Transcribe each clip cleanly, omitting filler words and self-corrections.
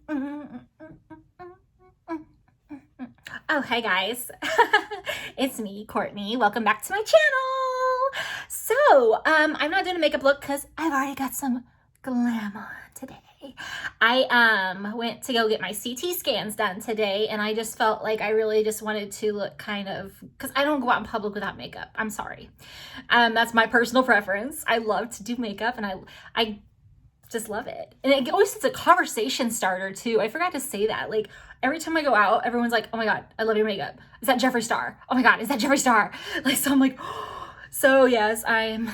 Oh, hey guys. It's me, Courtney. Welcome back to my channel. So, I'm not doing a makeup look because I've already got some glam on today. I went to go get my CT scans done today, and I just felt like I really just wanted to look kind of, because I don't go out in public without makeup. I'm sorry. That's my personal preference. I love to do makeup, and I just love it. And it always is a conversation starter too. I forgot to say that. Like every time I go out, everyone's like, oh my God, I love your makeup. Is that Jeffree Star? Oh my God, is that Jeffree Star? Like, so I'm like, so yes, I'm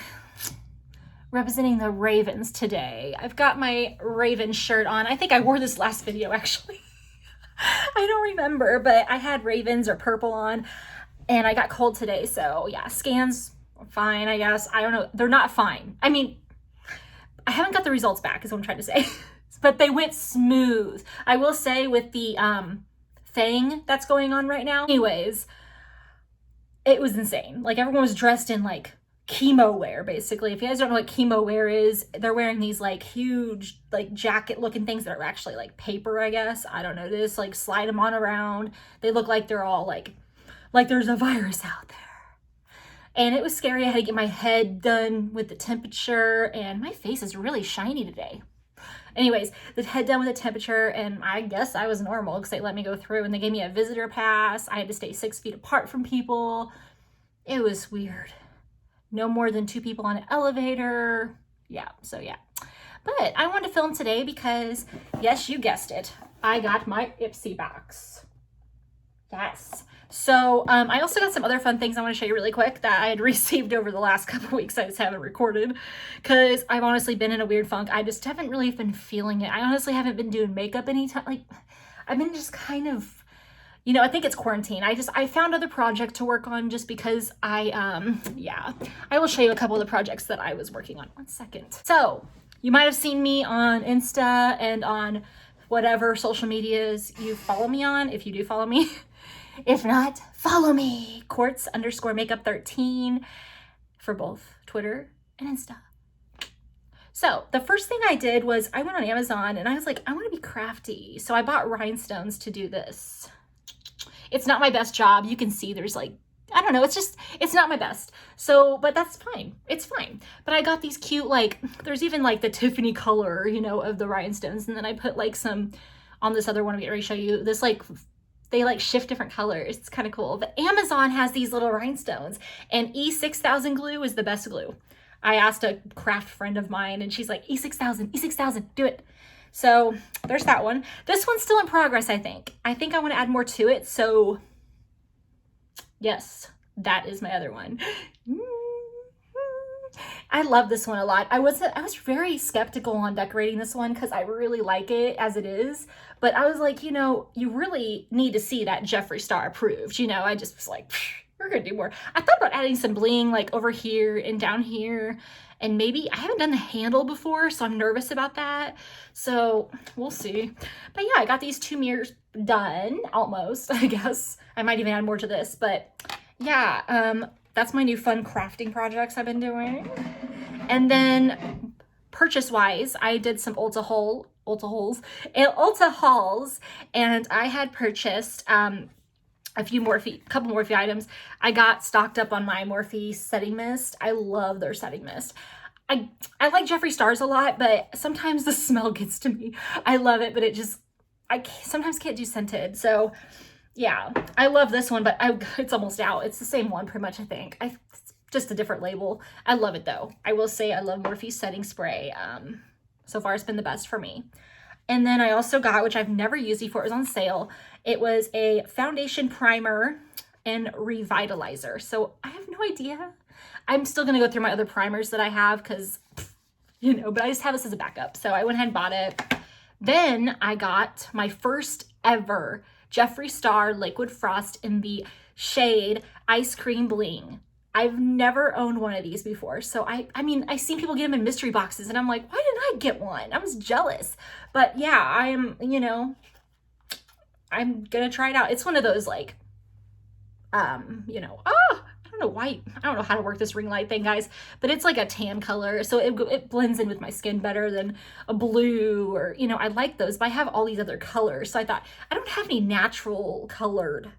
representing the Ravens today. I've got my Raven shirt on. I think I wore this last video actually. I don't remember, but I had Ravens or purple on and I got cold today. So yeah, scans fine, I guess. I don't know. They're not fine. I mean, I haven't got the results back is what I'm trying to say, but they went smooth. I will say with the thing that's going on right now. Anyways, it was insane. Like everyone was dressed in like chemo wear, basically. If you guys don't know what chemo wear is, they're wearing these like huge like jacket looking things that are actually like paper, I guess. I don't know, this like slide them on around. They look like they're all like there's a virus out there. And it was scary. I had to get my head done with the temperature, and my face is really shiny today. Anyways, the head done with the temperature, and I guess I was normal because they let me go through, and they gave me a visitor pass. I had to stay 6 feet apart from people. It was weird. No more than 2 people on an elevator. Yeah, so yeah. But I wanted to film today because, yes, you guessed it, I got my Ipsy box. Yes. So I also got some other fun things I want to show you really quick that I had received over the last couple of weeks. I just haven't recorded because I've honestly been in a weird funk. I just haven't really been feeling it. I honestly haven't been doing makeup anytime. Like I've been just kind of, you know, I think it's quarantine. I found other projects to work on just because yeah, I will show you a couple of the projects that I was working on. 1 second. So you might have seen me on Insta and on whatever social medias you follow me on, if you do follow me. If not, follow me, Quartz_makeup13 for both Twitter and Insta. So the first thing I did was I went on Amazon and I was like, I want to be crafty. So I bought rhinestones to do this. It's not my best job. You can see there's like, I don't know, it's not my best. So, but that's fine. It's fine. But I got these cute, like, there's even like the Tiffany color, you know, of the rhinestones. And then I put like some on this other one I'm getting ready to show you. This like, they like shift different colors. It's kind of cool. But Amazon has these little rhinestones, and E6000 glue is the best glue. I asked a craft friend of mine and she's like, E6000, E6000, do it. So there's that one. This one's still in progress, I think. I think I want to add more to it. So yes, that is my other one. I love this one a lot. I was very skeptical on decorating this one because I really like it as it is. But I was like, you know, you really need to see that Jeffree Star approved. You know, I just was like, we're going to do more. I thought about adding some bling like over here and down here. And maybe, I haven't done the handle before, so I'm nervous about that. So we'll see. But yeah, I got these 2 mirrors done, almost, I guess. I might even add more to this. But yeah, that's my new fun crafting projects I've been doing. And then purchase-wise, I did some Ulta hauls, and I had purchased a few couple Morphe items. I got stocked up on my Morphe setting mist. I love their setting mist. I like Jeffree Stars a lot, but sometimes the smell gets to me. I love it, but I sometimes can't do scented. So yeah, I love this one, but it's almost out. It's the same one pretty much, I think. It's just a different label. I love it though. I will say I love Morphe setting spray. So far it's been the best for me. And then I also got, which I've never used before, it was on sale. It was a foundation primer and revitalizer. So I have no idea. I'm still gonna go through my other primers that I have because, you know, but I just have this as a backup. So I went ahead and bought it. Then I got my first ever Jeffree Star Liquid Frost in the shade Ice Cream Bling. I've never owned one of these before. So I mean, I've seen people get them in mystery boxes and I'm like, why didn't I get one? I was jealous. But yeah, I'm gonna try it out. It's one of those like, you know, I don't know why, I don't know how to work this ring light thing, guys, but it's like a tan color, so it blends in with my skin better than a blue, or, you know, I like those, but I have all these other colors, so I thought, I don't have any natural colored,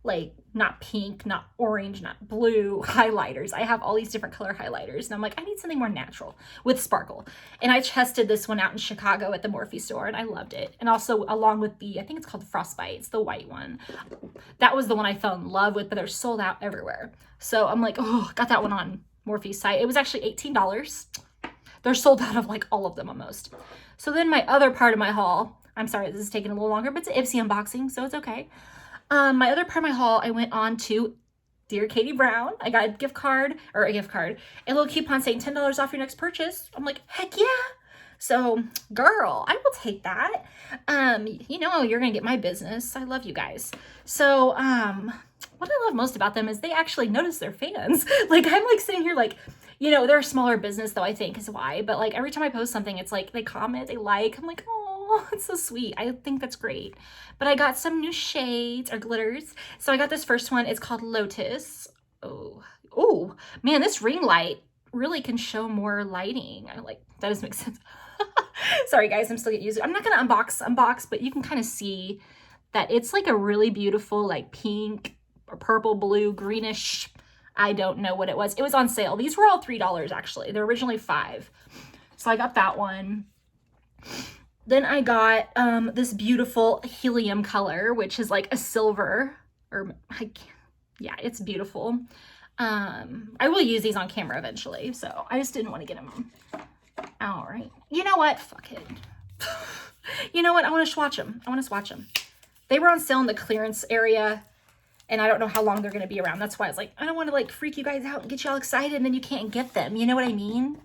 like, not pink, not orange, not blue highlighters. I have all these different color highlighters, and I'm like, I need something more natural with sparkle. And I tested this one out in Chicago at the Morphe store, and I loved it. And also, along with the, I think it's called Frostbite, it's the white one. That was the one I fell in love with, but they're sold out everywhere. So I'm like, oh, got that one on Morphe's site. It was actually $18. They're sold out of like all of them almost. So then my other part of my haul, I'm sorry, this is taking a little longer, but it's an Ipsy unboxing, so it's okay. My other part of my haul, I went on to Dear Katie Brown. I got a gift card, a little coupon saying $10 off your next purchase. I'm like, heck yeah. So, girl, I will take that. You know, you're going to get my business. I love you guys. So, what I love most about them is they actually notice their fans. Like, I'm like sitting here like, you know, they're a smaller business though, I think is why. But like every time I post something, it's like they comment, they like. I'm like, oh, it's so sweet. I think that's great. But I got some new shades or glitters. So I got this first one. It's called Lotus. Oh, man, this ring light really can show more lighting. I like, that doesn't make sense. Sorry guys, I'm still getting used to it. I'm not gonna unbox, but you can kind of see that it's like a really beautiful, like pink or purple, blue, greenish. I don't know what it was. It was on sale. These were all $3 actually. They're originally $5. So I got that one. Then I got this beautiful helium color, which is like a silver, or yeah, it's beautiful. I will use these on camera eventually, so I just didn't want to get them. All right. You know what? Fuck it. You know what? I want to swatch them. They were on sale in the clearance area, and I don't know how long they're going to be around. That's why I was like, I don't want to like freak you guys out and get you all excited and then you can't get them. You know what I mean?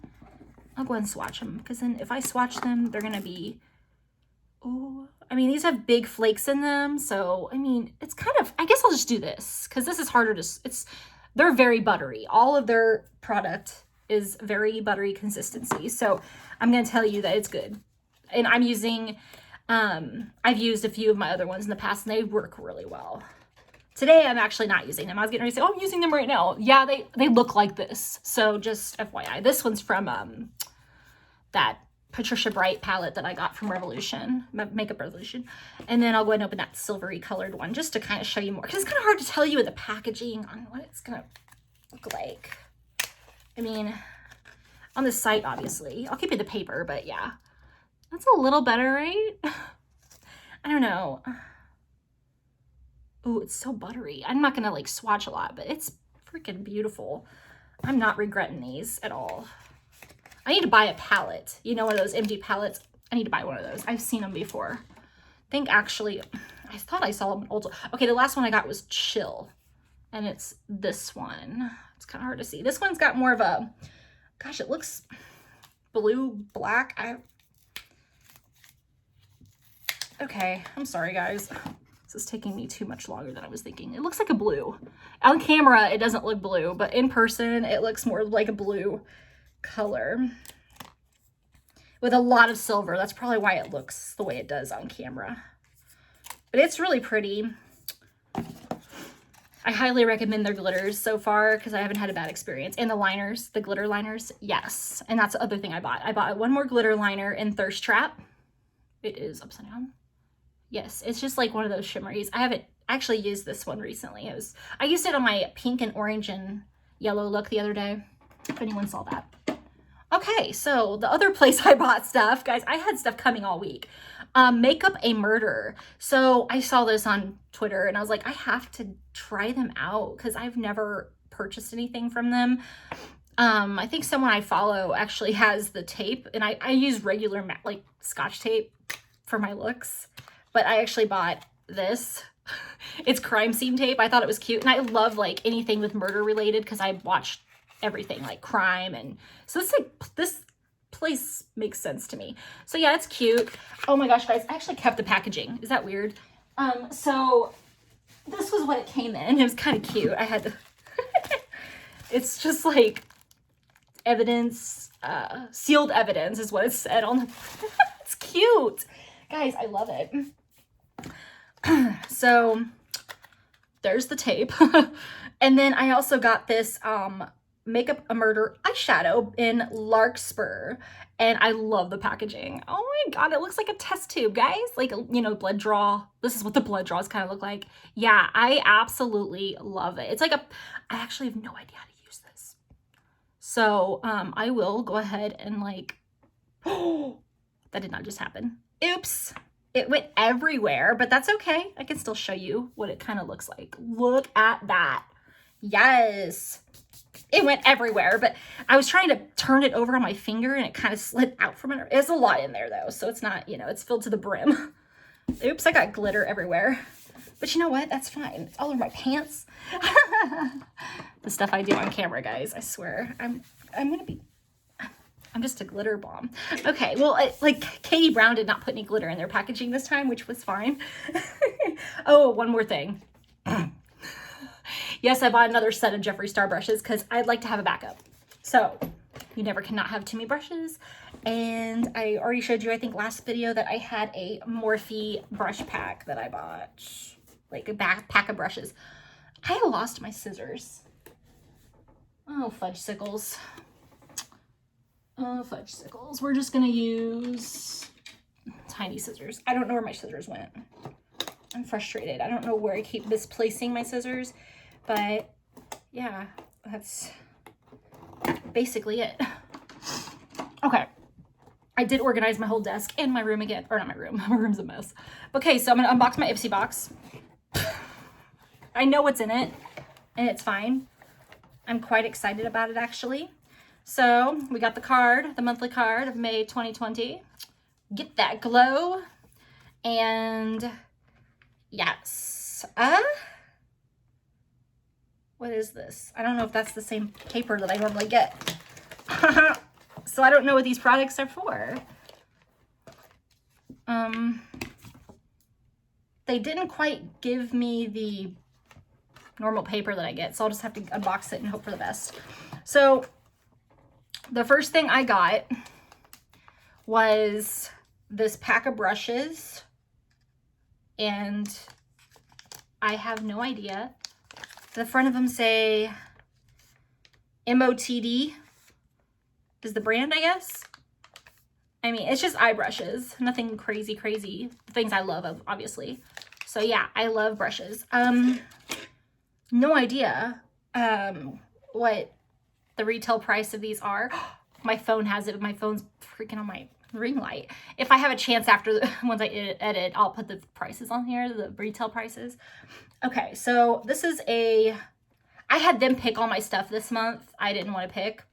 I'll go ahead and swatch them, because then if I swatch them, they're going to be, oh, I mean, these have big flakes in them. So, I mean, it's kind of, I guess I'll just do this because this is harder to, they're very buttery. All of their product is very buttery consistency. So I'm going to tell you that it's good. And I'm using, I've used a few of my other ones in the past and they work really well. Today, I'm actually not using them. I was getting ready to say, oh, I'm using them right now. Yeah, they look like this. So just FYI, this one's from that Patricia Bright palette that I got from Revolution, Makeup Revolution. And then I'll go ahead and open that silvery colored one just to kind of show you more. Because it's kind of hard to tell you in the packaging on what it's going to look like. I mean, on the site, obviously. I'll keep you the paper, but yeah. That's a little better, right? I don't know. Oh, it's so buttery. I'm not going to like swatch a lot, but it's freaking beautiful. I'm not regretting these at all. I need to buy a palette. You know, one of those empty palettes. I need to buy one of those. I've seen them before. I think actually, I thought I saw them old. Okay, the last one I got was Chill. And it's this one. It's kind of hard to see. This one's got more of a, gosh, it looks blue, black. Okay, I'm sorry, guys. This is taking me too much longer than I was thinking. It looks like a blue. On camera, it doesn't look blue, but in person, it looks more like a blue color with a lot of silver. That's probably why it looks the way it does on camera. But it's really pretty. I highly recommend their glitters so far because I haven't had a bad experience. And the liners, the glitter liners, yes. And that's the other thing I bought. I bought one more glitter liner in Thirst Trap. It is upside down. Yes, it's just like one of those shimmeries. I haven't actually used this one recently. I used it on my pink and orange and yellow look the other day, if anyone saw that. Okay, so the other place I bought stuff, guys, I had stuff coming all week. Makeup a Murder. So I saw this on Twitter and I was like, I have to try them out because I've never purchased anything from them. I think someone I follow actually has the tape, and I use regular like Scotch tape for my looks. But I actually bought this. It's crime scene tape. I thought it was cute. And I love like anything with murder related because I watched everything like crime. And so it's like, this place makes sense to me. So yeah, it's cute. Oh my gosh, guys, I actually kept the packaging. Is that weird? So this was what it came in. It was kind of cute. I had to, it's just like evidence, sealed evidence is what it said on the, it's cute. Guys, I love it. So there's the tape. And then I also got this Makeup a Murder eyeshadow in Larkspur, and I love the packaging. Oh my god, it looks like a test tube, guys. Like, you know, blood draw. This is what the blood draws kind of look like. Yeah, I absolutely love it. It's like I actually have no idea how to use this. So I will go ahead and like, oh, that did not just happen. Oops. It went everywhere, but that's okay. I can still show you what it kind of looks like. Look at that. Yes. It went everywhere, but I was trying to turn it over on my finger and it kind of slid out from it. There's a lot in there though, so it's not, you know, it's filled to the brim. Oops, I got glitter everywhere. But you know what? That's fine. It's all over my pants. The stuff I do on camera, guys. I swear. I'm just a glitter bomb. Okay, well, like Katie Brown did not put any glitter in their packaging this time, which was fine. Oh, one more thing. Yes, I bought another set of Jeffree Star brushes because I'd like to have a backup. So you never cannot have too many brushes. And I already showed you, I think last video, that I had a Morphe brush pack that I bought. Like a pack of brushes. I lost my scissors. Oh, fudge sickles. Oh, fudge sickles. We're just gonna use tiny scissors. I don't know where my scissors went. I'm frustrated. I don't know where I keep misplacing my scissors, but yeah, that's basically it. Okay. I did organize my whole desk and my room again, or not my room. My room's a mess. Okay, so I'm gonna unbox my Ipsy box. I know what's in it, and it's fine. I'm quite excited about it, actually. So we got the card, the monthly card of May 2020. Get that glow. And yes. What is this? I don't know if that's the same paper that I normally get. So I don't know what these products are for. They didn't quite give me the normal paper that I get, so I'll just have to unbox it and hope for the best. So the first thing I got was this pack of brushes, and I have no idea. The front of them say MOTD is the brand, I guess. I mean, it's just eye brushes, nothing crazy, the things I love, obviously. So yeah, I love brushes. No idea what the retail price of these are. My phone has it. My phone's freaking on my ring light. If I have a chance after, once I edit, I'll put the prices on here, the retail prices. Okay, so this is I had them pick all my stuff this month. I didn't want to pick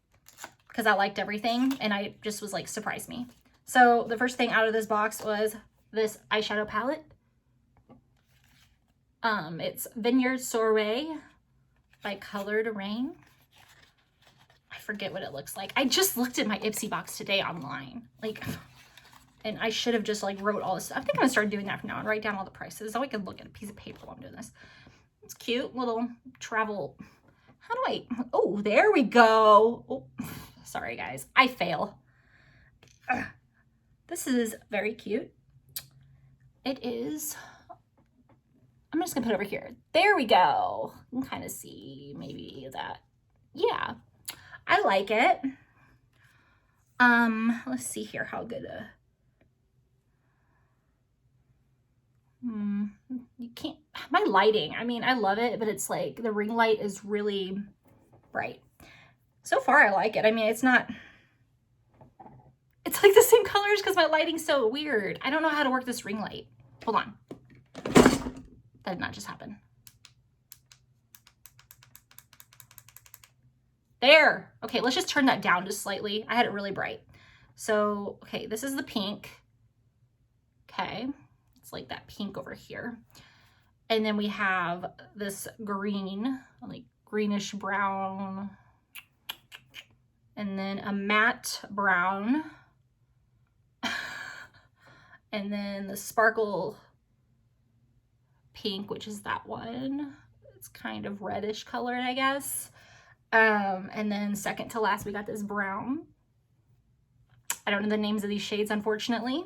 because I liked everything, and I just was like, surprise me. So the first thing out of this box was this eyeshadow palette. It's Vineyard Soiree by Colored Raine. I forget what it looks like. I just looked at my Ipsy box today online. Like, and I should have just like wrote all this stuff. I think I'm gonna start doing that from now on. Write down all the prices so I can look at a piece of paper while I'm doing this. It's cute, little travel. How do I, oh, there we go. Oh, sorry guys, I fail. This is very cute. It is, I'm just gonna put it over here. There we go. You can kind of see maybe that. Yeah, I like it. Let's see here how good you can't, my lighting, I mean, I love it, but it's like the ring light is really bright. So far I like it. I mean, it's not, it's like the same colors because my lighting's so weird. I don't know how to work this ring light. Hold on. That did not just happen. There. Okay, let's just turn that down just slightly. I had it really bright. So, okay, this is the pink. Okay, it's like that pink over here. And then we have this green, like greenish brown. And then a matte brown. And then the sparkle pink, which is that one. It's kind of reddish colored, I guess. And then second to last, we got this brown. I don't know the names of these shades, unfortunately,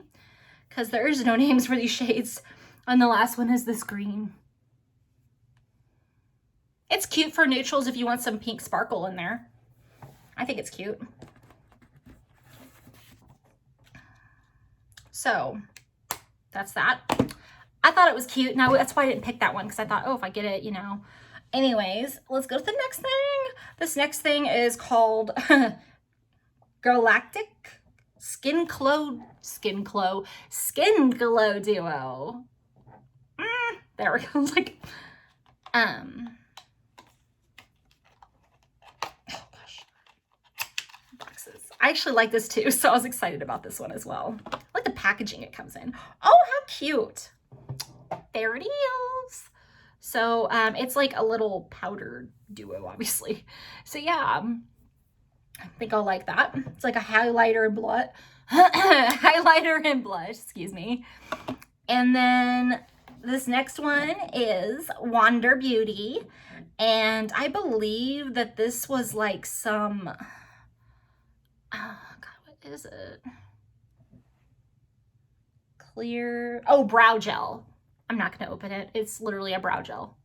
because there is no names for these shades. And the last one is this green. It's cute for neutrals if you want some pink sparkle in there. I think it's cute. So that's that. I thought it was cute. Now that's why I didn't pick that one, because I thought, oh, if I get it, you know. Anyways, let's go to the next thing. This next thing is called Girlactik Skin Glow Duo. There we go. Like, oh gosh, boxes. I actually like this too, so I was excited about this one as well. I like the packaging it comes in. Oh, how cute! There it is. So it's like a little powder duo, obviously. So yeah, I think I'll like that. It's like a highlighter and blush. Highlighter and blush, excuse me. And then this next one is Wander Beauty. And I believe that this was like some, oh God, what is it? Clear, oh, brow gel. I'm not going to open it. It's literally a brow gel.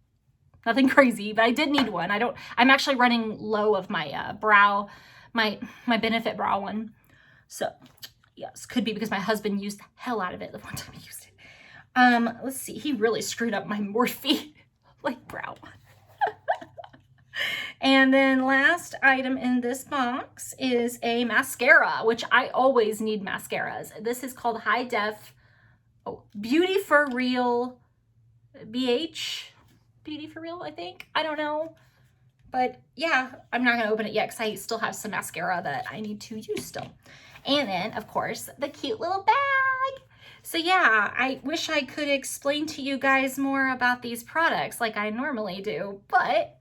Nothing crazy, but I did need one. I'm actually running low of my brow, my Benefit brow one. So yes, could be because my husband used the hell out of it the one time he used it. Let's see. He really screwed up my Morphe like brow one. And then last item in this box is a mascara, which I always need mascaras. This is called High Def Beauty for Real BH. Beauty for Real, I think. I don't know. But yeah, I'm not going to open it yet because I still have some mascara that I need to use still. And then, of course, the cute little bag. So yeah, I wish I could explain to you guys more about these products like I normally do. But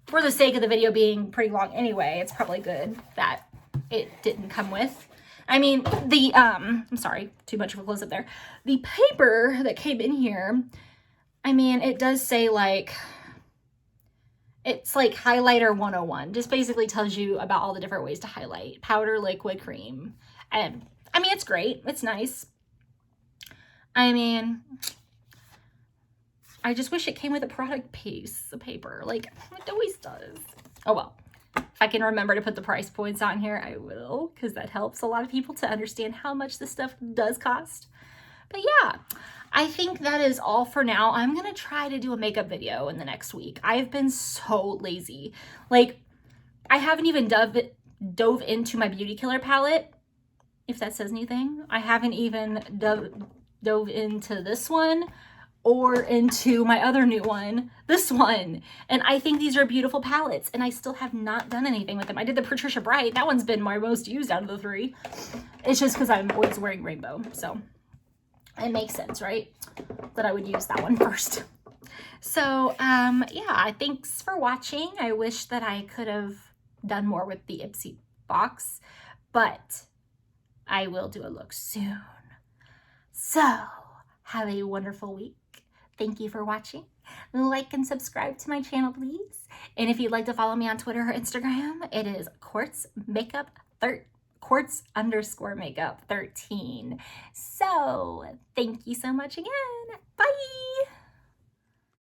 for the sake of the video being pretty long anyway, it's probably good that it didn't come with. I mean, the, I'm sorry, too much of a close-up there. The paper that came in here, I mean, it does say like, it's like highlighter 101. Just basically tells you about all the different ways to highlight. Powder, liquid, cream. And I mean, it's great. It's nice. I mean, I just wish it came with a product piece of paper. Like it always does. Oh well. If I can remember to put the price points on here, I will, because that helps a lot of people to understand how much this stuff does cost. But yeah, I think that is all for now. I'm going to try to do a makeup video in the next week. I've been so lazy. Like, I haven't even dove into my Beauty Killer palette, if that says anything. I haven't even dove into this one or into my other new one, this one. And I think these are beautiful palettes, and I still have not done anything with them. I did the Patricia Bright. That one's been my most used out of the three. It's just because I'm always wearing rainbow, so it makes sense, right? That I would use that one first. So, yeah, thanks for watching. I wish that I could have done more with the Ipsy box, but I will do a look soon. So, have a wonderful week. Thank you for watching. Like and subscribe to my channel, please. And if you'd like to follow me on Twitter or Instagram, it is quartz_makeup 13. So thank you so much again. Bye.